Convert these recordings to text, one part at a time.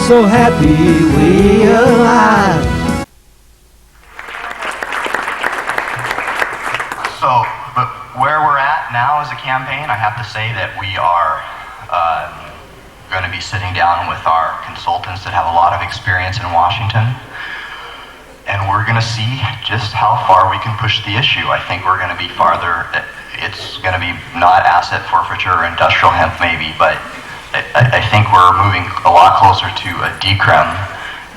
so happy we alive. So, but where we're at now as a campaign, I have to say that we are going to be sitting down with our consultants that have a lot of experience in Washington, and we're going to see just how far we can push the issue. I think we're going to be farther. It's going to be not asset forfeiture or industrial hemp maybe, but I think we're moving a lot closer to a decrim.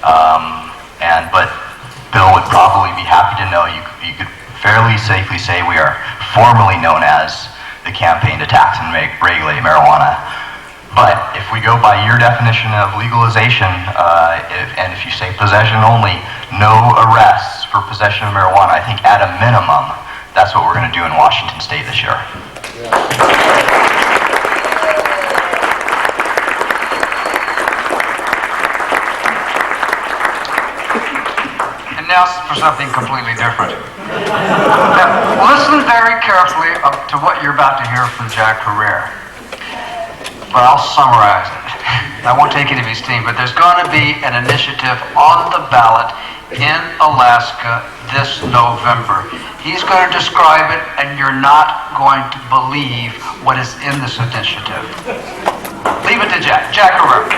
But Bill would probably be happy to know you could fairly safely say we are formally known as the Campaign to Tax and Regulate Marijuana. But if we go by your definition of legalization, and if you say possession only, no arrests for possession of marijuana, I think at a minimum, that's what we're going to do in Washington State this year. And now for something completely different. Now, listen very carefully to what you're about to hear from Jack Herrera. But I'll summarize it. I won't take any of his team, but there's going to be an initiative on the ballot in Alaska this November. He's going to describe it, and you're not going to believe what is in this initiative. Leave it to Jack. Jack Herrera.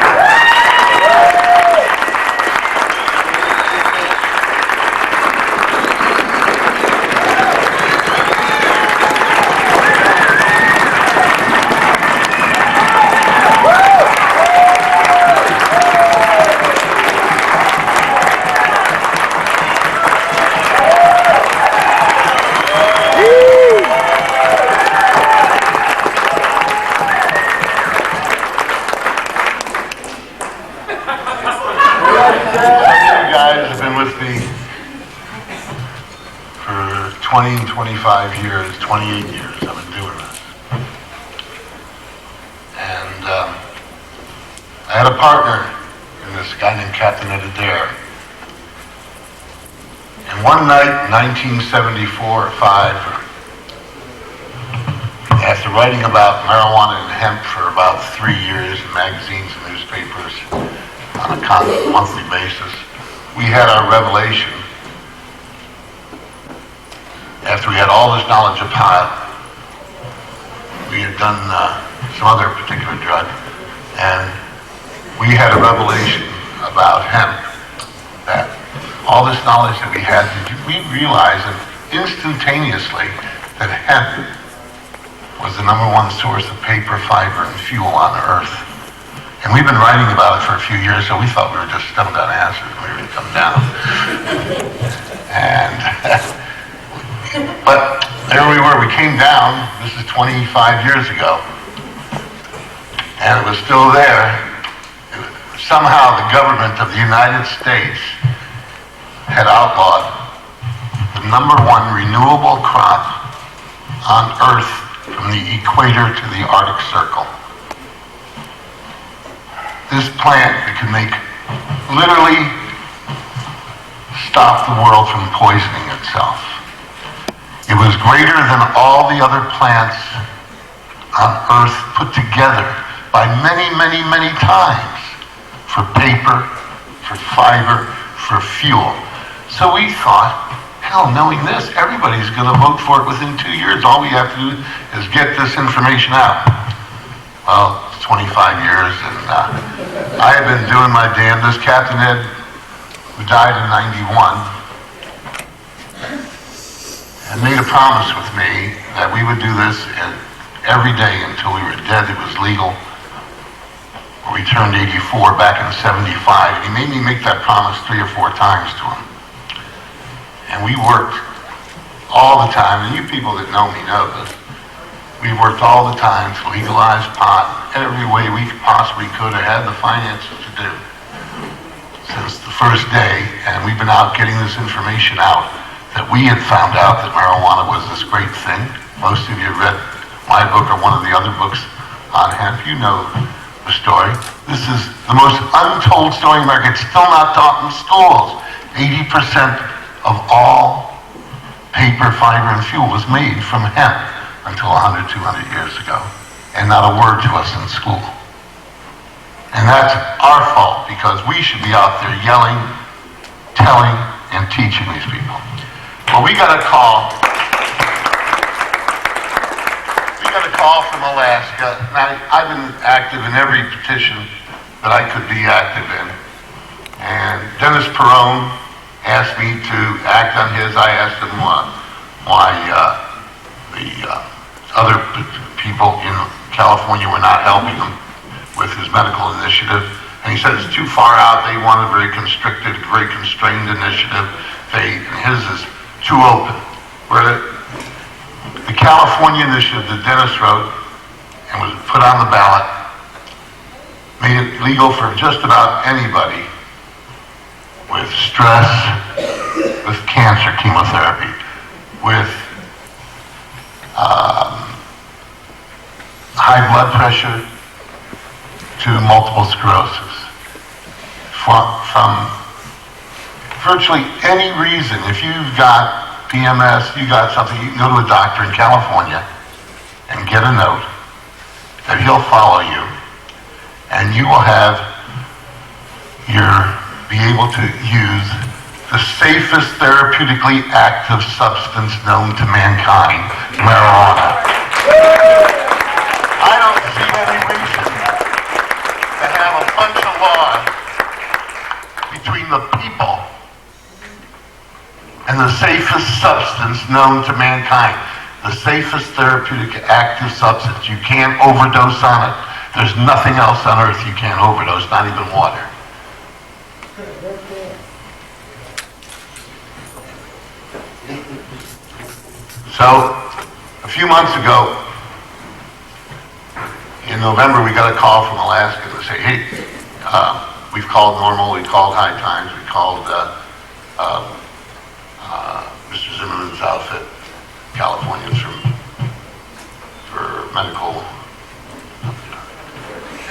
With me for 20 and 25 years, 28 years I've been doing this. And I had a partner in this guy named Captain Adair. And one night in 1974 or 5, after writing about marijuana and hemp for about 3 years in magazines and newspapers on a constant monthly basis, we had our revelation after we had all this knowledge of pot. We had done some other particular drug, and we had a revelation about hemp, that all this knowledge that we had, we realized instantaneously that hemp was the #1 source of paper, fiber, and fuel on Earth. And we've been writing about it for a few years, so we thought we were just stoned on acid and we were going to come down. But there we were, we came down, this is 25 years ago, and it was still there. Somehow the government of the United States had outlawed the #1 renewable crop on Earth from the equator to the Arctic Circle. This plant that could literally stop the world from poisoning itself. It was greater than all the other plants on Earth put together by many, many, many times for paper, for fiber, for fuel. So we thought, hell, knowing this, everybody's going to vote for it within 2 years. All we have to do is get this information out. Well, 25 years, and I have been doing my damnedest. Captain Ed, who died in 91, and made a promise with me that we would do this every day until we were dead. It was legal. We turned 84 back in 75, and he made me make that promise 3 or 4 times to him. And we worked all the time, and you people that know me know this. We worked all the time to legalize pot every way we possibly could or had the finances to do since the first day, and we've been out getting this information out that we had found out that marijuana was this great thing. Most of you read my book or one of the other books on hemp. You know the story. This is the most untold story in America. It's still not taught in schools. 80% of all paper, fiber, and fuel was made from hemp until 100, 200 years ago, and not a word to us in school. And that's our fault, because we should be out there yelling, telling, and teaching these people. Well, we got a call. We got a call from Alaska. Now, I've been active in every petition that I could be active in. And Dennis Perone asked me to act on his. I asked him why the other people in California were not helping him with his medical initiative. And he said it's too far out. They want a very constricted, very constrained initiative. His is too open. Where the California initiative that Dennis wrote and was put on the ballot made it legal for just about anybody with stress, with cancer chemotherapy, with high blood pressure, to multiple sclerosis. From virtually any reason, if you've got PMS, you got something, you can go to a doctor in California and get a note that he'll follow you, and you will be able to use the safest therapeutically active substance known to mankind, marijuana. I don't see any reason to have a bunch of laws between the people and the safest substance known to mankind. The safest therapeutic active substance. You can't overdose on it. There's nothing else on earth you can't overdose, not even water. So, a few months ago, in November, we got a call from Alaska to say, hey, we've called Normal, we called High Times, we called Mr. Zimmerman's outfit, Californians for medical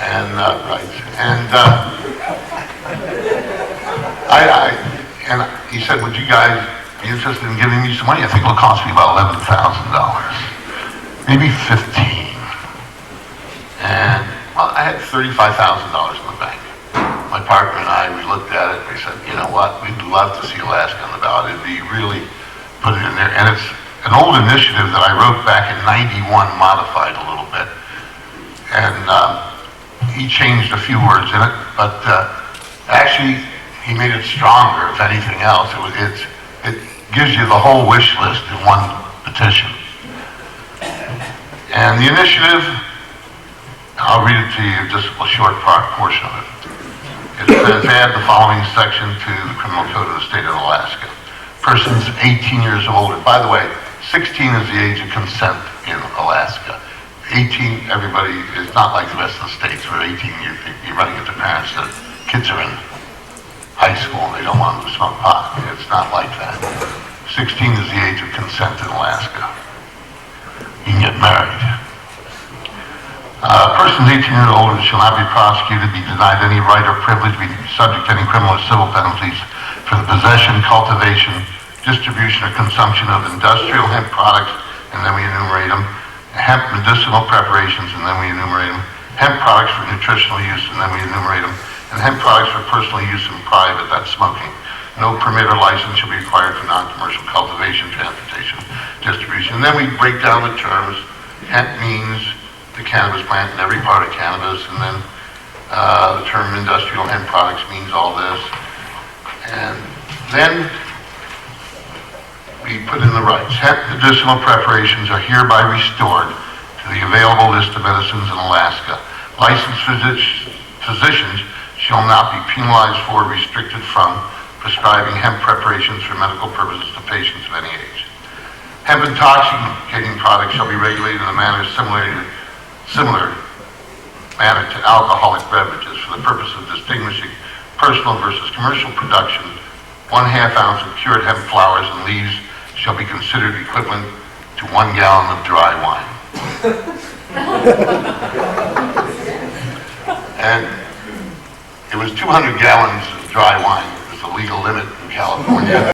and rights. And he said, would you guys be interested in giving me some money? I think it'll cost me about $11,000, maybe 15. And, well, I had $35,000 in the bank. My partner and I, we looked at it, we said, you know what, we'd love to see Alaska on the ballot. It'd be really, put it in there. And it's an old initiative that I wrote back in '91, modified a little bit. And he changed a few words in it, but actually, he made it stronger, if anything else. It gives you the whole wish list in one petition. And the initiative, I'll read it to you, just a short portion of it. It says, add the following section to the Criminal Code of the State of Alaska. Persons 18 years or older. By the way, 16 is the age of consent in Alaska. 18, everybody, is not like the rest of the states where 18, you're running into parents that kids are in high school and they don't want them to smoke pot. It's not like that. 16 is the age of consent in Alaska. You can get married. Persons 18 years or older shall not be prosecuted, be denied any right or privilege, be subject to any criminal or civil penalties for the possession, cultivation, distribution, or consumption of industrial hemp products, and then we enumerate them, hemp medicinal preparations, and then we enumerate them, hemp products for nutritional use, and then we enumerate them, and hemp products for personal use in private, that's smoking. No permit or license shall be required for non-commercial cultivation, transportation, distribution. And then we break down the terms. Hemp means the cannabis plant and every part of cannabis, and then the term industrial hemp products means all this. And then we put in the rights. Hemp medicinal preparations are hereby restored to the available list of medicines in Alaska. Licensed physicians shall not be penalized for, restricted from, prescribing hemp preparations for medical purposes to patients of any age. Hemp intoxicating products shall be regulated in a manner similar manner to alcoholic beverages for the purpose of distinguishing personal versus commercial production. 1/2 ounce of cured hemp flowers and leaves shall be considered equivalent to 1 gallon of dry wine. And it was 200 gallons of dry wine was the legal limit in California.